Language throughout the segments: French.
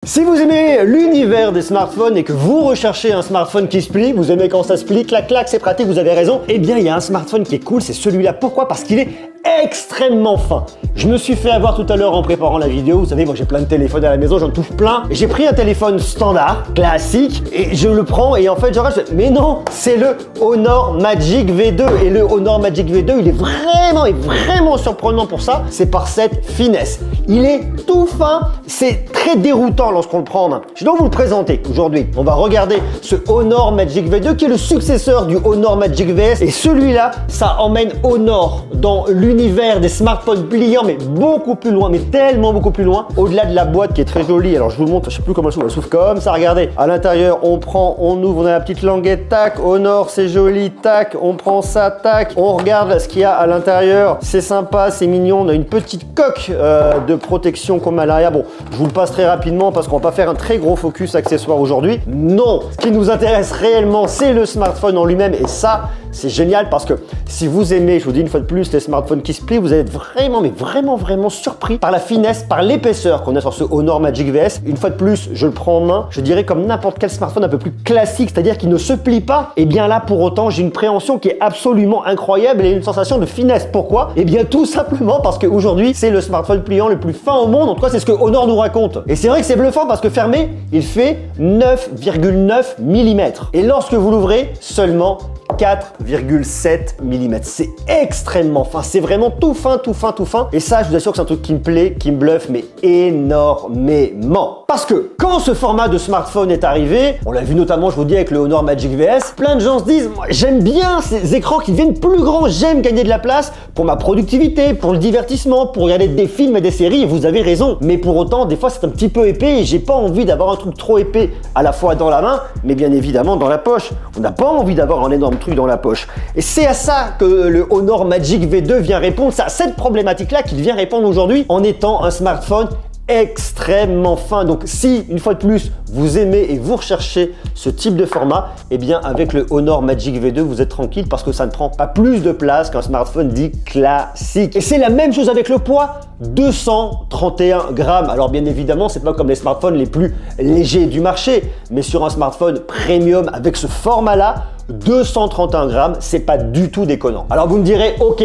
Si vous aimez l'univers des smartphones et que vous recherchez un smartphone qui se plie, vous aimez quand ça se plie, clac clac, c'est pratique, vous avez raison, eh bien il y a un smartphone qui est cool, c'est celui-là. Pourquoi? Parce qu'il est extrêmement fin. Je me suis fait avoir tout à l'heure en préparant la vidéo, vous savez, moi j'ai plein de téléphones à la maison, j'en touche plein. J'ai pris un téléphone standard, classique, et je le prends et en fait je regarde, mais non, c'est le Honor Magic V2 et le Honor Magic V2, il est vraiment surprenant pour ça, c'est par cette finesse. Il est tout fin, c'est très déroutant lorsqu'on le prend en main. Je vais donc vous le présenter aujourd'hui. On va regarder ce Honor Magic V2 qui est le successeur du Honor Magic VS et celui-là, ça emmène Honor dans l'univers des smartphones pliants, mais beaucoup plus loin, mais tellement beaucoup plus loin, au-delà de la boîte qui est très jolie. Alors je vous le montre, je sais plus comment elle s'ouvre comme ça, regardez. À l'intérieur, on prend, on ouvre, on a la petite languette, tac, Honor, c'est joli, tac, on prend ça, tac, on regarde ce qu'il y a à l'intérieur, c'est sympa, c'est mignon, on a une petite coque de protection qu'on met à l'arrière. Bon, je vous le passe très rapidement parce qu'on va pas faire un très gros focus accessoire aujourd'hui. Non, ce qui nous intéresse réellement, c'est le smartphone en lui-même et ça, c'est génial parce que si vous aimez, je vous dis une fois de plus, les smartphones qui se plient, vous allez être vraiment, mais vraiment surpris par la finesse, par l'épaisseur qu'on a sur ce Honor Magic VS. Une fois de plus, je le prends en main, je dirais comme n'importe quel smartphone un peu plus classique, c'est-à-dire qu'il ne se plie pas. Et bien là, pour autant, j'ai une préhension qui est absolument incroyable et une sensation de finesse. Pourquoi? Et bien tout simplement parce qu'aujourd'hui, c'est le smartphone pliant le plus fin au monde. En tout cas, c'est ce que Honor nous raconte. Et c'est vrai que c'est bluffant parce que fermé, il fait 9,9 mm. Et lorsque vous l'ouvrez, seulement 4,7 mm. C'est extrêmement fin, c'est vraiment tout fin. Et ça, je vous assure que c'est un truc qui me plaît, qui me bluffe, mais énormément. Parce que quand ce format de smartphone est arrivé, on l'a vu notamment, je vous dis, avec le Honor Magic VS, plein de gens se disent, j'aime bien ces écrans qui deviennent plus grands, j'aime gagner de la place pour ma productivité, pour le divertissement, pour regarder des films et des séries, et vous avez raison. Mais pour autant, des fois, c'est un petit peu épais et j'ai pas envie d'avoir un truc trop épais à la fois dans la main, mais bien évidemment dans la poche. On n'a pas envie d'avoir un énorme truc dans la poche. Et c'est à ça que le Honor Magic V2 vient répondre, c'est à cette problématique-là qu'il vient répondre aujourd'hui en étant un smartphone extrêmement fin. Donc si, une fois de plus, vous aimez et vous recherchez ce type de format, eh bien avec le Honor Magic V2, vous êtes tranquille parce que ça ne prend pas plus de place qu'un smartphone dit classique. Et c'est la même chose avec le poids, 231 grammes. Alors bien évidemment, c'est pas comme les smartphones les plus légers du marché, mais sur un smartphone premium avec ce format-là, 231 grammes, c'est pas du tout déconnant. Alors vous me direz, ok,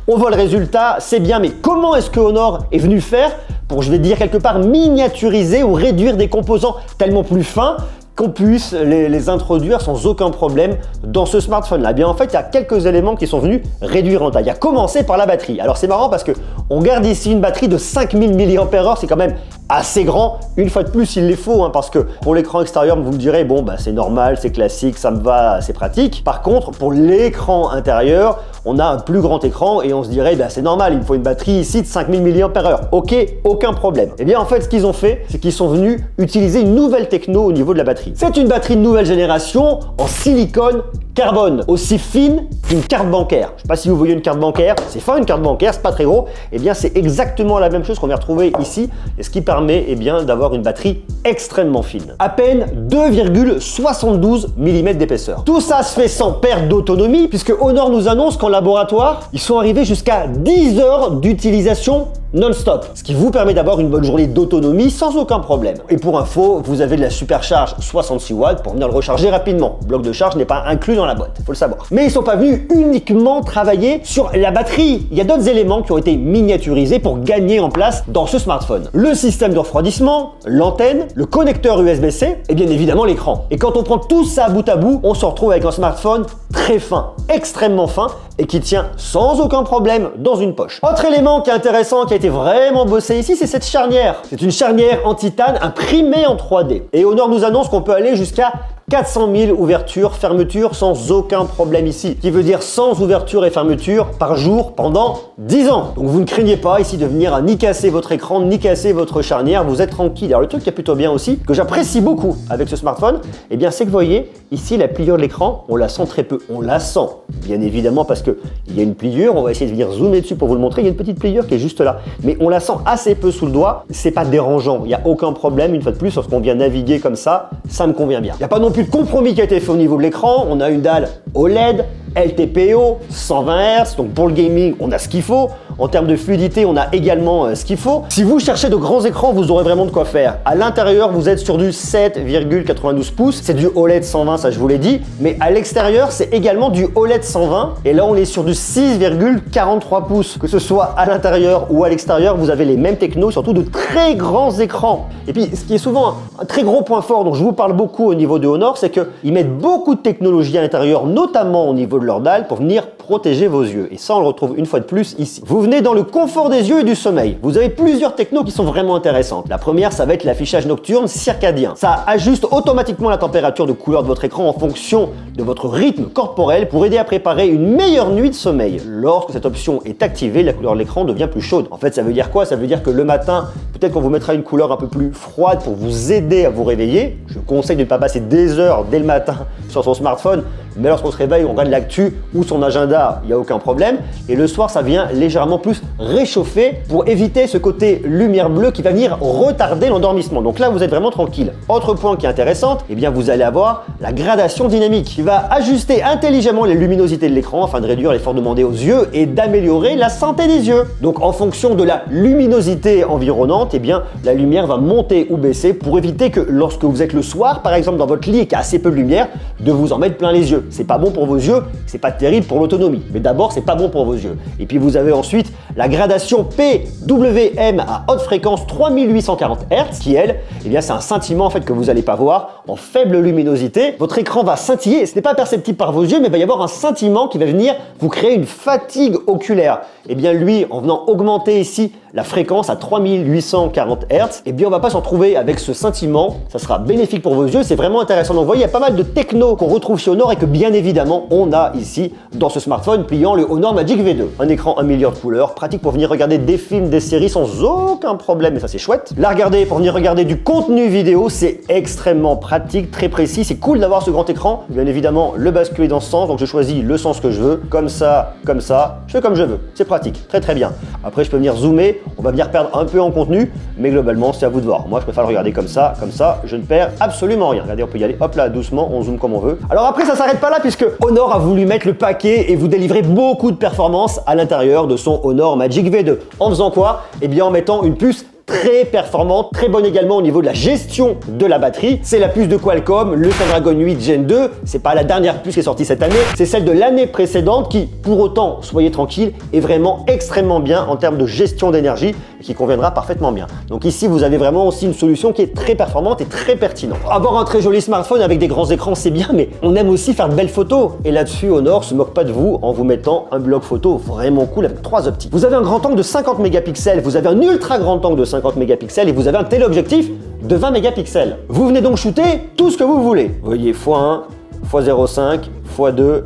on voit le résultat, c'est bien, mais comment est-ce que Honor est venu faire pour, je vais dire quelque part, miniaturiser ou réduire des composants tellement plus fins qu'on puisse les introduire sans aucun problème dans ce smartphone-là? Bien en fait, il y a quelques éléments qui sont venus réduire en taille. À commencer par la batterie. Alors c'est marrant parce que on garde ici une batterie de 5000 mAh, c'est quand même assez grand. Une fois de plus, il les faut, parce que pour l'écran extérieur, vous me direz, bon, bah, c'est normal, c'est classique, ça me va, c'est pratique. Par contre, pour l'écran intérieur, on a un plus grand écran et on se dirait, bah, c'est normal, il me faut une batterie ici de 5000 mAh. Ok, aucun problème. Et bien en fait, ce qu'ils ont fait, c'est qu'ils sont venus utiliser une nouvelle techno au niveau de la batterie. C'est une batterie de nouvelle génération en silicone carbone, aussi fine qu'une carte bancaire. Je ne sais pas si vous voyez une carte bancaire, c'est fin une carte bancaire, c'est pas très gros. Et bien c'est exactement la même chose qu'on vient retrouver ici, et ce qui permet bien d'avoir une batterie extrêmement fine. À peine 2,72 mm d'épaisseur. Tout ça se fait sans perte d'autonomie, puisque Honor nous annonce qu'en laboratoire, ils sont arrivés jusqu'à 10 heures d'utilisation non-stop, ce qui vous permet d'avoir une bonne journée d'autonomie sans aucun problème. Et pour info, vous avez de la supercharge 66 watts pour venir le recharger rapidement. Le bloc de charge n'est pas inclus dans la boîte, il faut le savoir. Mais ils sont pas venus uniquement travailler sur la batterie. Il y a d'autres éléments qui ont été miniaturisés pour gagner en place dans ce smartphone. Le système de refroidissement, l'antenne, le connecteur USB-C et bien évidemment l'écran. Et quand on prend tout ça bout à bout, on se retrouve avec un smartphone très fin, extrêmement fin et qui tient sans aucun problème dans une poche. Autre élément qui est intéressant, qui a été vraiment bossé ici, c'est cette charnière. C'est une charnière en titane imprimée en 3D. Et Honor nous annonce qu'on peut aller jusqu'à 400 000 ouvertures, fermetures sans aucun problème ici. Qui veut dire 100 ouvertures et fermetures par jour pendant 10 ans. Donc vous ne craignez pas ici de venir ni casser votre écran, ni casser votre charnière, vous êtes tranquille. Alors le truc qui est plutôt bien aussi, que j'apprécie beaucoup avec ce smartphone, eh bien c'est que vous voyez, ici la pliure de l'écran, on la sent très peu. On la sent, bien évidemment, parce qu'il y a une pliure, on va essayer de venir zoomer dessus pour vous le montrer, il y a une petite pliure qui est juste là. Mais on la sent assez peu sous le doigt, c'est pas dérangeant, il n'y a aucun problème, une fois de plus, lorsqu'on vient naviguer comme ça me convient bien. Il n'y a pas non plus de compromis qui a été fait au niveau de l'écran, on a une dalle OLED, LTPO, 120 Hz, donc pour le gaming, on a ce qu'il faut. En termes de fluidité, on a également ce qu'il faut. Si vous cherchez de grands écrans, vous aurez vraiment de quoi faire. À l'intérieur, vous êtes sur du 7,92 pouces. C'est du OLED 120, ça je vous l'ai dit. Mais à l'extérieur, c'est également du OLED 120. Et là, on est sur du 6,43 pouces. Que ce soit à l'intérieur ou à l'extérieur, vous avez les mêmes technos, surtout de très grands écrans. Et puis, ce qui est souvent un très gros point fort dont je vous parle beaucoup au niveau de Honor, c'est qu'ils mettent beaucoup de technologie à l'intérieur, notamment au niveau de leur dalle, pour venir protéger vos yeux. Et ça, on le retrouve une fois de plus ici. Vous venez dans le confort des yeux et du sommeil. Vous avez plusieurs technos qui sont vraiment intéressantes. La première, ça va être l'affichage nocturne circadien. Ça ajuste automatiquement la température de couleur de votre écran en fonction de votre rythme corporel pour aider à préparer une meilleure nuit de sommeil. Lorsque cette option est activée, la couleur de l'écran devient plus chaude. En fait, ça veut dire quoi? Ça veut dire que le matin, peut-être qu'on vous mettra une couleur un peu plus froide pour vous aider à vous réveiller. Je conseille de ne pas passer des heures dès le matin sur son smartphone, mais lorsqu'on se réveille, on regarde l'actu ou son agenda, il n'y a aucun problème. Et le soir, ça vient légèrement plus réchauffer pour éviter ce côté lumière bleue qui va venir retarder l'endormissement. Donc là, vous êtes vraiment tranquille. Autre point qui est intéressant, eh bien vous allez avoir la gradation dynamique qui va ajuster intelligemment les luminosités de l'écran afin de réduire l'effort demandé aux yeux et d'améliorer la santé des yeux. Donc en fonction de la luminosité environnante, eh bien la lumière va monter ou baisser pour éviter que lorsque vous êtes le soir, par exemple dans votre lit et qu'il y a assez peu de lumière, de vous en mettre plein les yeux. C'est pas bon pour vos yeux, c'est pas terrible pour l'autonomie. Mais d'abord, c'est pas bon pour vos yeux. Et puis vous avez ensuite la gradation PWM à haute fréquence 3840 Hz qui, elle, eh bien c'est un scintillement en fait que vous n'allez pas voir en faible luminosité. Votre écran va scintiller, ce n'est pas perceptible par vos yeux, mais il va y avoir un scintillement qui va venir vous créer une fatigue oculaire. Et bien lui, en venant augmenter ici la fréquence à 3840 Hz, et bien on va pas s'en trouver avec ce scintillement, ça sera bénéfique pour vos yeux, c'est vraiment intéressant. Donc vous voyez, il y a pas mal de techno qu'on retrouve chez Honor et que bien évidemment on a ici dans ce smartphone pliant le Honor Magic V2. Un écran 1 milliard de couleurs, pratique pour venir regarder des films, des séries sans aucun problème, et ça c'est chouette. La regarder pour venir regarder du contenu vidéo, c'est extrêmement pratique, très précis, c'est cool d'avoir ce grand écran. Bien évidemment, le basculer dans ce sens, donc je choisis le sens que je veux, comme ça, je fais comme je veux. C'est pratique, très très bien. Après je peux venir zoomer, on va venir perdre un peu en contenu, mais globalement c'est à vous de voir. Moi je préfère le regarder comme ça, je ne perds absolument rien. Regardez, on peut y aller, hop là, doucement, on zoome comme on veut. Alors après ça s'arrête pas là puisque Honor a voulu mettre le paquet et vous délivrer beaucoup de performance à l'intérieur de son Honor Magic V2. En faisant quoi? Eh bien en mettant une puce très performante, très bonne également au niveau de la gestion de la batterie. C'est la puce de Qualcomm, le Snapdragon 8 Gen 2. C'est pas la dernière puce qui est sortie cette année, c'est celle de l'année précédente qui, pour autant, soyez tranquille, est vraiment extrêmement bien en termes de gestion d'énergie et qui conviendra parfaitement bien. Donc ici, vous avez vraiment aussi une solution qui est très performante et très pertinente. Avoir un très joli smartphone avec des grands écrans, c'est bien, mais on aime aussi faire de belles photos. Et là-dessus, Honor se moque pas de vous en vous mettant un bloc photo vraiment cool avec 3 optiques. Vous avez un grand angle de 50 mégapixels, vous avez un ultra grand angle de 50 mégapixels et vous avez un téléobjectif de 20 mégapixels. Vous venez donc shooter tout ce que vous voulez. Vous voyez x1, x0.5, x2,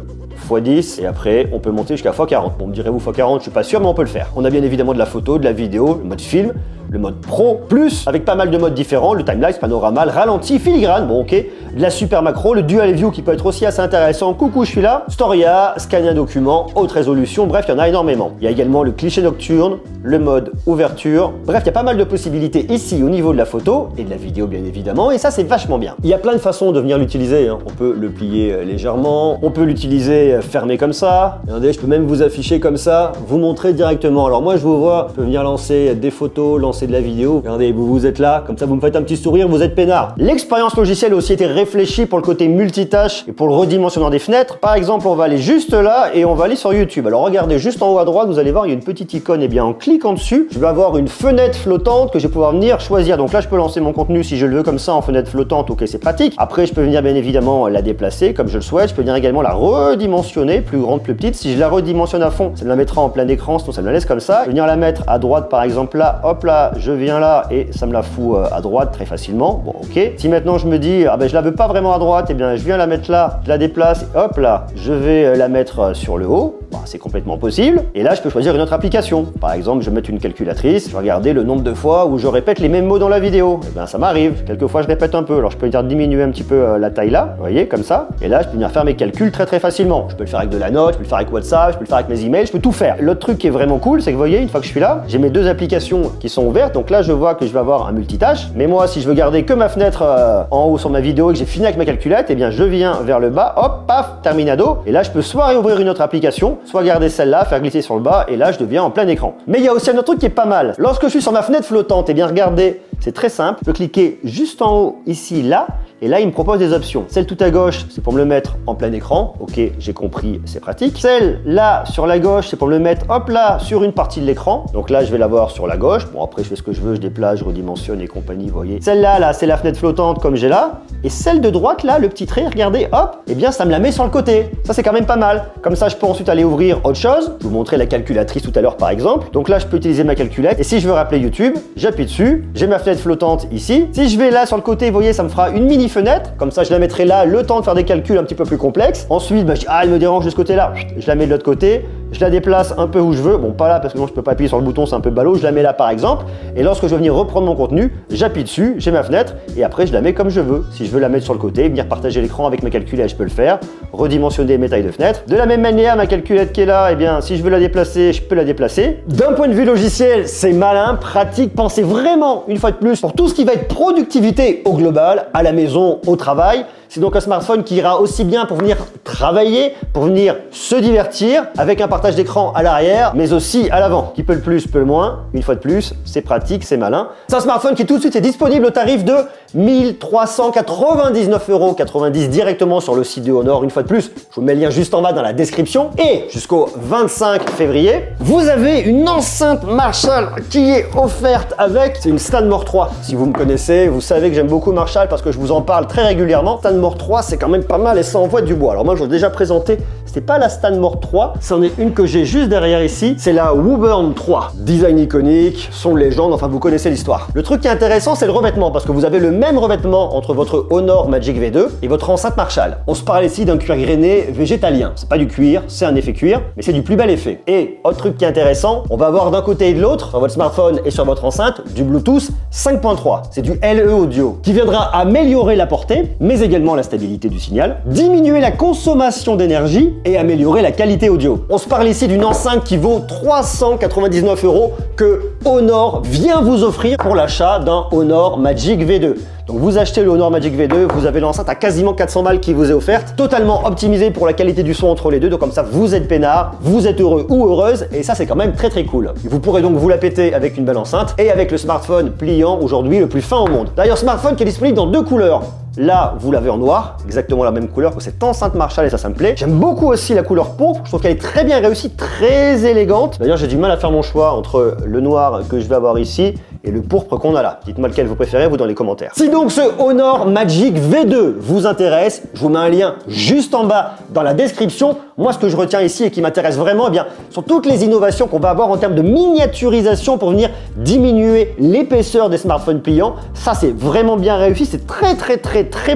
x10 et après on peut monter jusqu'à x40. Bon, me direz-vous x40, je suis pas sûr, mais on peut le faire. On a bien évidemment de la photo, de la vidéo, le mode film, le mode pro, plus avec pas mal de modes différents, le timelapse, panorama, le ralenti, filigrane, bon ok, de la super macro, le dual view qui peut être aussi assez intéressant, coucou je suis là, Storia, scanner un document, haute résolution, bref il y en a énormément. Il y a également le cliché nocturne, le mode ouverture, bref il y a pas mal de possibilités ici au niveau de la photo et de la vidéo bien évidemment et ça c'est vachement bien. Il y a plein de façons de venir l'utiliser, hein. On peut le plier légèrement, on peut l'utiliser fermé comme ça, regardez je peux même vous afficher comme ça, vous montrer directement. Alors moi je vous vois, je peux venir lancer des photos, lancer de la vidéo, regardez vous êtes là, comme ça vous me faites un petit sourire, vous êtes peinard. L'expérience logicielle a aussi été réfléchie pour le côté multitâche et pour le redimensionnement des fenêtres. Par exemple on va aller juste là et on va aller sur YouTube. Alors regardez juste en haut à droite, vous allez voir il y a une petite icône et bien en cliquant dessus, je vais avoir une fenêtre flottante que je vais pouvoir venir choisir. Donc là je peux lancer mon contenu si je le veux comme ça en fenêtre flottante, ok c'est pratique. Après je peux venir bien évidemment la déplacer comme je le souhaite, je peux venir également la redimensionner, plus grande, plus petite. Si je la redimensionne à fond, ça me la mettra en plein écran, sinon ça me la laisse comme ça. Je vais venir la mettre à droite par exemple là, hop là, je viens là et ça me la fout à droite très facilement. Bon ok. Si maintenant je me dis ah ben je la veux pas vraiment à droite, et bien je viens la mettre là, je la déplace, hop là, je vais la mettre sur le haut. Bon, c'est complètement possible. Et là je peux choisir une autre application. Par exemple je vais mettre une calculatrice, je vais regarder le nombre de fois où je répète les mêmes mots dans la vidéo. Et bien ça m'arrive. Quelquefois je répète un peu. Alors je peux venir diminuer un petit peu la taille là, vous voyez comme ça. Et là je peux venir faire mes calculs très très facilement. Je peux le faire avec de la note, je peux le faire avec WhatsApp, je peux le faire avec mes emails, je peux tout faire. L'autre truc qui est vraiment cool, c'est que vous voyez, une fois que je suis là, j'ai mes deux applications qui sont ouvertes. Donc là, je vois que je vais avoir un multitâche. Mais moi, si je veux garder que ma fenêtre en haut sur ma vidéo et que j'ai fini avec ma calculette, eh bien, je viens vers le bas, hop, paf, terminado. Et là, je peux soit réouvrir une autre application, soit garder celle-là, faire glisser sur le bas, et là, je deviens en plein écran. Mais il y a aussi un autre truc qui est pas mal. Lorsque je suis sur ma fenêtre flottante, eh bien, regardez, c'est très simple. Je peux cliquer juste en haut, ici, là. Et là, il me propose des options. Celle tout à gauche, c'est pour me le mettre en plein écran. Ok, j'ai compris, c'est pratique. Celle là, sur la gauche, c'est pour me le mettre, hop là, sur une partie de l'écran. Donc là, je vais l'avoir sur la gauche. Bon, après, je fais ce que je veux, je déplace, je redimensionne et compagnie, vous voyez. Celle-là, là, c'est la fenêtre flottante comme j'ai là. Et celle de droite, là, le petit trait, regardez, hop, eh bien, ça me la met sur le côté. Ça, c'est quand même pas mal. Comme ça, je peux ensuite aller ouvrir autre chose. Je vous montrais la calculatrice tout à l'heure, par exemple. Donc là, je peux utiliser ma calculette. Et si je veux rappeler YouTube, j'appuie dessus. J'ai ma fenêtre flottante ici. Si je vais là sur le côté, vous voyez, ça me fera une mini fenêtre. Comme ça, je la mettrai là, le temps de faire des calculs un petit peu plus complexes. Ensuite, bah, elle me dérange de ce côté-là. Je la mets de l'autre côté. Je la déplace un peu où je veux. Bon, pas là parce que non, je peux pas appuyer sur le bouton, c'est un peu ballot. Je la mets là, par exemple. Et lorsque je veux venir reprendre mon contenu, j'appuie dessus, j'ai ma fenêtre et après, je la mets comme je veux. Si je veux la mettre sur le côté, venir partager l'écran avec ma calculette, je peux le faire. Redimensionner mes tailles de fenêtre. De la même manière, ma calculette qui est là, eh bien, si je veux la déplacer, je peux la déplacer. D'un point de vue logiciel, c'est malin, pratique. Pensez vraiment, une fois de plus, pour tout ce qui va être productivité au global, à la maison, au travail. C'est donc un smartphone qui ira aussi bien pour venir travailler, pour venir se divertir, avec un partage d'écran à l'arrière, mais aussi à l'avant. Qui peut le plus, peut le moins. Une fois de plus, c'est pratique, c'est malin. C'est un smartphone qui tout de suite est disponible au tarif de 1399,90 € directement sur le site de Honor. Une fois de plus, je vous mets le lien juste en bas dans la description. Et jusqu'au 25 février, vous avez une enceinte Marshall qui est offerte avec, c'est une Stanmore 3. Si vous me connaissez, vous savez que j'aime beaucoup Marshall parce que je vous en parle très régulièrement. Stanmore 3, c'est quand même pas mal et ça envoie du bois. Alors moi, je vous ai déjà présenté, c'était pas la Stanmore 3, c'en est une que j'ai juste derrière ici, c'est la Woburn 3. Design iconique, son de légende, enfin vous connaissez l'histoire. Le truc qui est intéressant, c'est le revêtement parce que vous avez le même revêtement entre votre Honor Magic V2 et votre enceinte Marshall. On se parle ici d'un cuir grainé végétalien. C'est pas du cuir, c'est un effet cuir, mais c'est du plus bel effet. Et autre truc qui est intéressant, on va avoir d'un côté et de l'autre, sur votre smartphone et sur votre enceinte, du Bluetooth 5.3. C'est du LE audio qui viendra améliorer la portée, mais également la stabilité du signal, diminuer la consommation d'énergie et améliorer la qualité audio. On se parle ici d'une enceinte qui vaut 399 € que Honor vient vous offrir pour l'achat d'un Honor Magic V2. Donc vous achetez le Honor Magic V2, vous avez l'enceinte à quasiment 400 balles qui vous est offerte, totalement optimisée pour la qualité du son entre les deux, donc comme ça vous êtes peinard, vous êtes heureux ou heureuse, et ça c'est quand même très cool. Vous pourrez donc vous la péter avec une belle enceinte et avec le smartphone pliant aujourd'hui le plus fin au monde. D'ailleurs, smartphone qui est disponible dans deux couleurs. Là, vous l'avez en noir, exactement la même couleur que cette enceinte Marshall et ça me plaît. J'aime beaucoup aussi la couleur pourpre, je trouve qu'elle est très bien réussie, très élégante. D'ailleurs, j'ai du mal à faire mon choix entre le noir que je vais avoir ici et le pourpre qu'on a là. Dites-moi lequel vous préférez, vous dans les commentaires. Si donc ce Honor Magic V2 vous intéresse, je vous mets un lien juste en bas dans la description. Moi, ce que je retiens ici et qui m'intéresse vraiment, eh bien, sont toutes les innovations qu'on va avoir en termes de miniaturisation pour venir diminuer l'épaisseur des smartphones pliants. Ça, c'est vraiment bien réussi, c'est très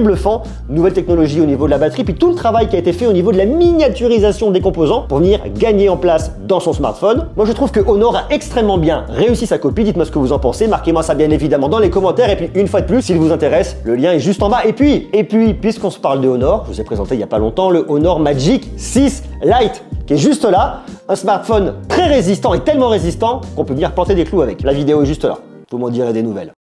bluffant. Nouvelle technologie au niveau de la batterie, puis tout le travail qui a été fait au niveau de la miniaturisation des composants pour venir gagner en place dans son smartphone. Moi, je trouve que Honor a extrêmement bien réussi sa copie. Dites-moi ce que vous en pensez. Marquez-moi ça bien évidemment dans les commentaires. Et puis, une fois de plus, s'il vous intéresse, le lien est juste en bas. Et puis, puisqu'on se parle de Honor, je vous ai présenté il n'y a pas longtemps le Honor Magic 6 Lite, qui est juste là. Un smartphone très résistant et tellement résistant qu'on peut venir planter des clous avec. La vidéo est juste là. Vous m'en direz des nouvelles.